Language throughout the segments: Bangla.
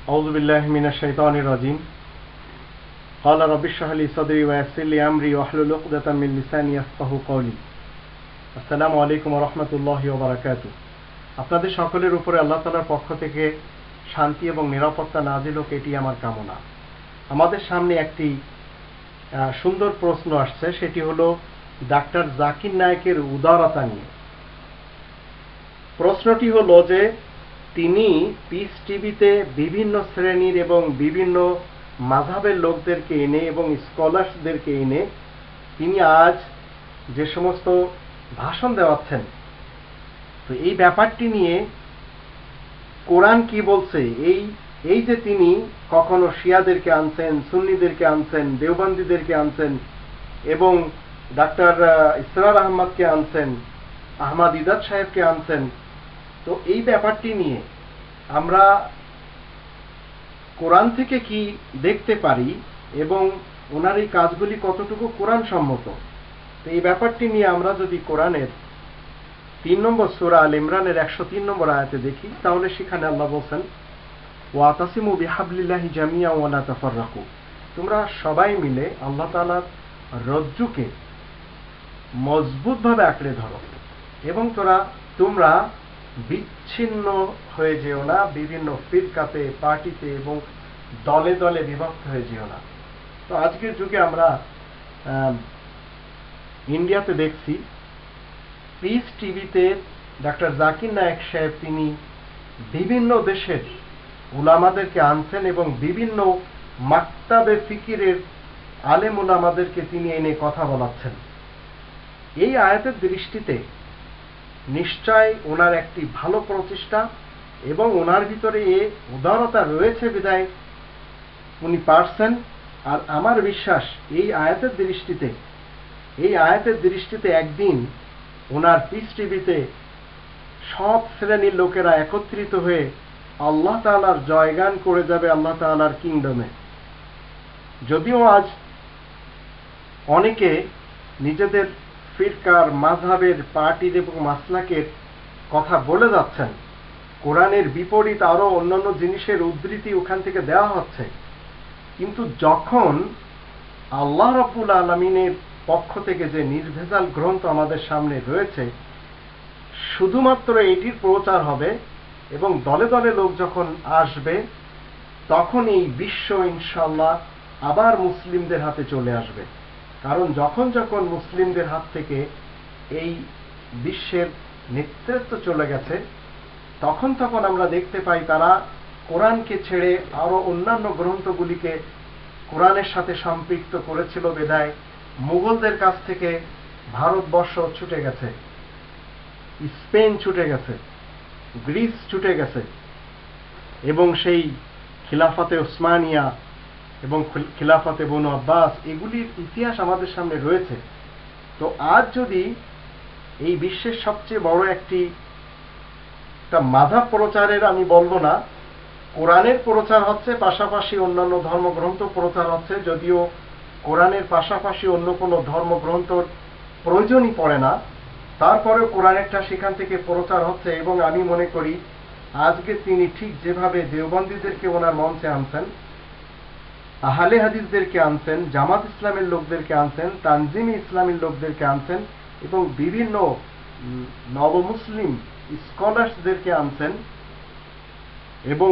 أعوذ بالله من الشيطان الرجيم قال رب اشرح لي صدري ويسر لي أمري واحلل عقدة من لساني يفقهوا قولي আসসালামু আলাইকুম ওয়া রাহমাতুল্লাহি ওয়া বারাকাতুহু। আপনাদের সকলের উপরে আল্লাহ তাআলার পক্ষ থেকে শান্তি এবং নিরাপত্তা নাযিল হোক, এটি আমার কামনা। আমাদের সামনে একটি সুন্দর প্রশ্ন আসছে, সেটি হলো ডাক্তার জাকির নায়েকের উদারতা নিয়ে। প্রশ্নটি হলো যে তিনি পিস টিভিতে বিভিন্ন শ্রেণীর এবং বিভিন্ন মাযহাবের লোকদেরকে এনে এবং স্কলারদেরকে এনে তিনি আজ যে সমস্ত ভাষণ দেওয়াচ্ছেন, তো এই ব্যাপারটি নিয়ে কোরআন কি বলছে, এই যে তিনি কখনো শিয়াদেরকে আনছেন, সুন্নিদেরকে আনছেন, দেওবন্দীদেরকে আনছেন এবং ডাক্তার ইসরার আহমদকে আনছেন, আহমদ ইদাত সাহেবকে আনছেন, তো এই ব্যাপারটি নিয়ে আমরা কোরআন থেকে কি দেখতে পারি এবং ওনার এই কাজগুলি কতটুকু কোরআন সম্মত। তো এই ব্যাপারটি নিয়ে আমরা যদি কোরআনের 3 নম্বর সূরা আল ইমরানের 103 নম্বর আয়াতে দেখি, তাহলে সেখানে আল্লাহ বলেন, ওয়াতাসিমু বিহাবলিল্লাহি জামিয়া ওয়া লা তাফাররাকু, তোমরা সবাই মিলে আল্লাহ তাআলার রজ্জুকে মজবুতভাবে আঁকড়ে ধরো এবং তোমরা বিচ্ছিন্ন হয়ে যেও না, বিভিন্ন ফিরকাতে, পার্টিতে এবং দলে দলে বিভক্ত হয়ে যেও না। তো আজকের যুগে আমরা ইন্ডিয়াতে দেখছি পিস টিভিতে ডাক্তার জাকির নায়েক সাহেব তিনি বিভিন্ন দেশের উলামাদেরকে আনছেন এবং বিভিন্ন মাকতাবে ফিকিরের আলেম উলামাদেরকে তিনি এনে কথা বলাচ্ছেন। এই আয়াতের দৃষ্টিতে নিশ্চয় ওনার একটি ভালো প্রচেষ্টা এবং ওনার ভিতরে এ উদারতা রয়েছে বিধায় উনি পারছেন। আর আমার বিশ্বাস এই আয়াতের দৃষ্টিতে একদিন ওনার পিস টিভিতে সব শ্রেণীর লোকেরা একত্রিত হয়ে আল্লাহ তাআলার জয়গান করে যাবে, আল্লাহ তাআলার কিংডমে। যদিও আজ অনেকে নিজেদের ফিরকার, মাযহাবের, পার্টির এবং মাসলাকের কথা বলে যাচ্ছেন, কোরআনের বিপরীত আরো অন্যান্য জিনিসের উদ্ধৃতি ওখান থেকে দেওয়া হচ্ছে, কিন্তু যখন আল্লাহ রাব্বুল আলামিনের পক্ষ থেকে যে নির্ভেজাল গ্রন্থ আমাদের সামনে রয়েছে, শুধুমাত্র এটির প্রচার হবে এবং দলে দলে লোক যখন আসবে, তখন এই বিশ্ব ইনশাআল্লাহ আবার মুসলিমদের হাতে চলে আসবে। কারণ যখন যখন মুসলিমদের হাত থেকে এই বিশ্বের নেতৃত্ব চলে গেছে, তখন আমরা দেখতে পাই তারা কোরআনকে ছেড়ে আরো অন্যান্য গ্রন্থগুলিকে কোরআনের সাথে সম্পৃক্ত করেছিল বিধায় মুঘলদের কাছ থেকে ভারতবর্ষ ছুটে গেছে, স্পেন ছুটে গেছে, গ্রিস ছুটে গেছে এবং সেই খিলাফতে ওসমানিয়া এবং খিলাফতে বনু আব্বাস, এগুলির ইতিহাস আমাদের সামনে রয়েছে। তো আজ যদি এই বিশ্বের সবচেয়ে বড় একটা মাযহাব প্রচারের, আমি বলবো না কোরআনের প্রচার হচ্ছে, পাশাপাশি অন্যান্য ধর্মগ্রন্থ প্রচার হচ্ছে, যদিও কোরআনের পাশাপাশি অন্য কোনো ধর্মগ্রন্থর প্রয়োজনই পড়ে না, তারপরেও কোরআনেরটা সেখান থেকে প্রচার হচ্ছে। এবং আমি মনে করি আজকে তিনি ঠিক যেভাবে দেওবন্দীদেরকে ওনার মঞ্চে আনছেন, আহলে হাদিসদেরকে আনছেন, জামাত ইসলামের লোকদেরকে আনছেন, তানজিমে ইসলামের লোকদেরকে আনছেন এবং বিভিন্ন নবমুসলিম স্কলারসদেরকে আনছেন এবং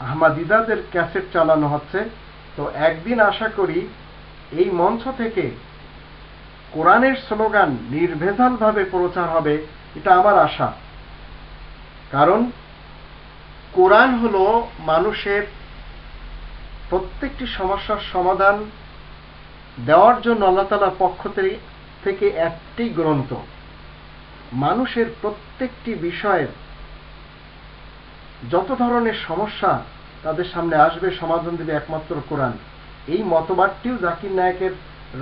আহমদিদাদের ক্যাসেট চালানো হচ্ছে, তো একদিন আশা করি এই মঞ্চ থেকে কোরআনের স্লোগান নির্ভেজালভাবে প্রচার হবে, এটা আমার আশা। কারণ কোরআন হলো মানুষের প্রত্যেকটি সমস্যার সমাধান দেওয়ার জন্য আল্লাহ তাআলার পক্ষ থেকে একটি গ্রন্থ। মানুষের প্রত্যেকটি বিষয়ের যত ধরনের সমস্যা তাদের সামনে আসবে, সমাধান দেবে একমাত্র কোরআন। এই মতবাদটিও জাকির নায়েকের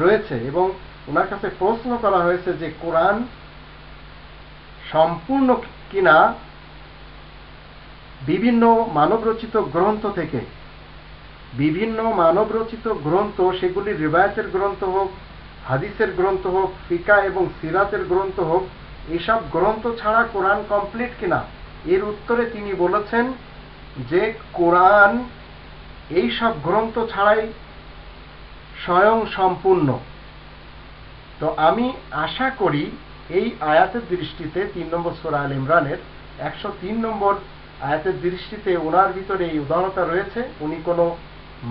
রয়েছে এবং ওনার কাছে প্রশ্ন করা হয়েছে যে কোরআন সম্পূর্ণ কিনা বিভিন্ন মানবরচিত গ্রন্থ, সেগুলি রিওয়ায়াতের গ্রন্থ হোক, হাদিসের গ্রন্থ হোক, ফিকাহ এবং সিরাতের গ্রন্থ হোক, এসব গ্রন্থ ছাড়া কোরআন কমপ্লিট কিনা। এর উত্তরে তিনি বলেছেন যে কোরআন এই সব গ্রন্থ ছাড়াই স্বয়ং সম্পূর্ণ। তো আমি আশা করি এই আয়াতের দৃষ্টিতে 3 নম্বর সূরা আল ইমরানের 103 নম্বর আয়াতের দৃষ্টিতে ওনার ভিতরে এই উদারতা রয়েছে। উনি কোনো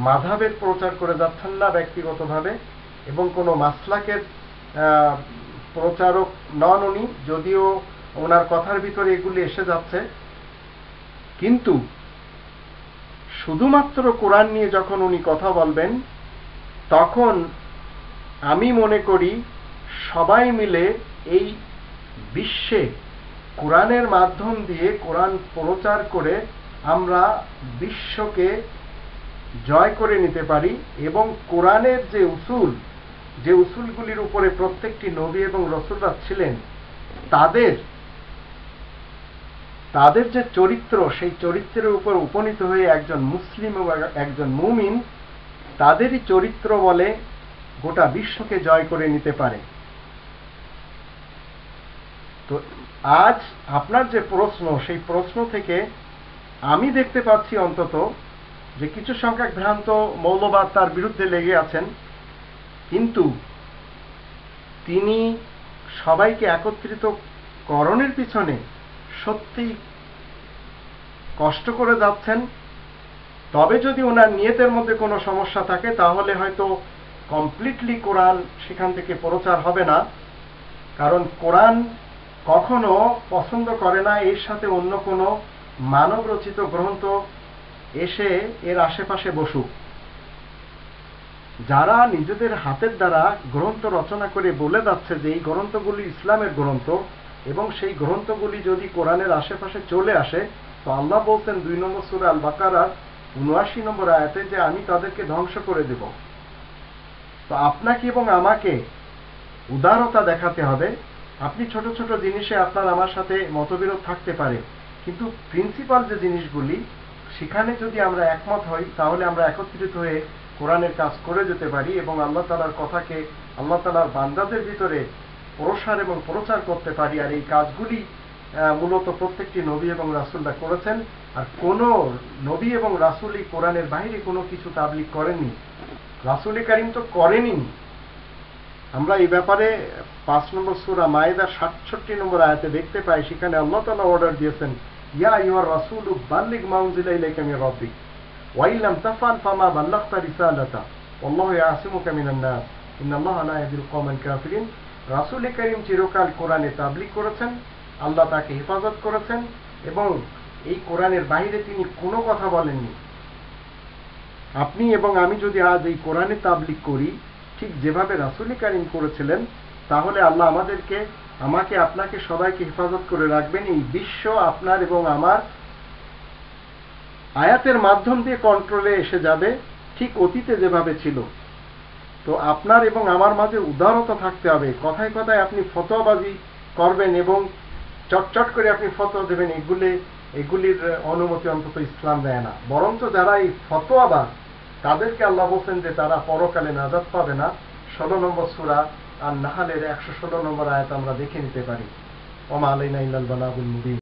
মাযহাবের প্রচার করে যাচ্ছেন না ব্যক্তিগতভাবে, এবং কোনো মাসলাকের প্রচারক নন উনি, যদিও ওনার কথার ভিতরে এগুলি এসে যাচ্ছে। কিন্তু শুধুমাত্র কোরআন নিয়ে যখন উনি কথা বলবেন, তখন আমি মনে করি সবাই মিলে এই বিশ্বে কোরআনের মাধ্যম দিয়ে কোরআন প্রচার করে আমরা বিশ্বকে জয় করে নিতে পারি, এবং কোরআনের যে উসুলগুলির উপরে প্রত্যেকটি নবী এবং রাসূলরা ছিলেন, তাদের যে চরিত্র, সেই চরিত্রের উপর উপনীত হয়ে একজন মুসলিম এবং একজন মুমিন তাদেরই চরিত্র বলে গোটা বিশ্বকে জয় করে নিতে পারে। তো আজ আপনার যে প্রশ্ন, সেই প্রশ্ন থেকে আমি দেখতে পাচ্ছি অন্তত যে কিছু সংখ্যক ভ্রান্ত মৌলবাদ তার বিরুদ্ধে লেগে আছেন, কিন্তু তিনি সবাইকে একত্রিত করণের পিছনে সত্যি কষ্ট করে যাচ্ছেন। তবে যদি ওনার নিয়তের মধ্যে কোনো সমস্যা থাকে, তাহলে হয়তো কমপ্লিটলি কোরআন সেখান থেকে প্রচার হবে না, কারণ কোরআন কখনো পছন্দ করে না এর সাথে অন্য কোনো মানব রচিত গ্রন্থ এসে এর আশেপাশে বসুক। যারা নিজেদের হাতের দ্বারা গ্রন্থ রচনা করে বলে যাচ্ছে যে এই গ্রন্থগুলি ইসলামের গ্রন্থ, এবং সেই গ্রন্থগুলি যদি কোরআনের আশেপাশে চলে আসে, তো আল্লাহ বলছেন 2 নম্বর সূরা আল বাকারার 79 নম্বর আয়াতে যে আমি তাদেরকে ধ্বংস করে দেব। তো আপনাকে এবং আমাকে উদারতা দেখাতে হবে। আপনি ছোট ছোট জিনিসে আপনার আমার সাথে মতবিরোধ থাকতে পারে, কিন্তু প্রিন্সিপাল যে জিনিসগুলি, সেখানে যদি আমরা একমত হই, তাহলে আমরা একত্রিত হয়ে কোরআনের কাজ করে যেতে পারি, এবং আল্লাহ তাআলার কথাকে আল্লাহ তাআলার বান্দাদের ভিতরে প্রসার এবং প্রচার করতে পারি। আর এই কাজগুলি মূলত প্রত্যেকটি নবী এবং রাসূলরা করেছেন। আর কোন নবী এবং রাসূলই কোরআনের বাইরে কোনো কিছু তাবলীগ করেননি, রাসূল কারীম তো করেনই। আমরা এই ব্যাপারে 5 নম্বর সূরা মায়েদার 67 নম্বর আয়াতে দেখতে পাই, সেখানে আল্লাহ তাআলা অর্ডার দিয়েছেন, ইয়া আইয়ুহার রাসূলু বাল্লিগ মা উনজিলা ইলাইকা মির রাব্বিক ওয়া ইন লাম তাফআল ফামা বাল্লাগতা রিসালাতা ওয়াল্লাহু ইয়াসিমুকা মিনান নাস ইন্নাল্লাহা লা ইয়াহদিল কওমাল কাফিরিন। রাসূল কারীম চিরকাল কোরআনে তাবলীগ করেছেন, আল্লাহ তাকে হেফাজত করেছেন, এবং এই কোরআনের বাইরে তিনি কোনো কথা বলেননি। আপনি এবং আমি যদি আজ এই কোরআনে তাবলীগ করি ঠিক যেভাবে রাসূল কারীম করেছিলেন, তাহলে আল্লাহ আমাকে আপনাকে সবাইকে হেফাজত করে রাখবেন। এই বিশ্ব আপনার এবং আমার আয়াতের মাধ্যম দিয়ে কন্ট্রোলে এসে যাবে, ঠিক অতীতে যেভাবে ছিল। তো আপনার এবং আমার মাঝে উদারতা থাকতে হবে। কথায় কথায় আপনি ফতোয়াবাজি করবেন এবং চটচট করে আপনি ফতোয়া দেবেন, এগুলির অনুমতি অন্তত ইসলাম দেয় না। বরঞ্চ যারা এই ফতোয়াবাজ, তাদেরকে আল্লাহ বলছেন যে তারা পরকালে নাজাত পাবে না। 16 নম্বর সূরা আন-নাহলের 116 নম্বর আয়াত আমরা দেখে নিতে পারি। ওয়া মা আলাইনা ইল্লাল বালাগুল মুবিন।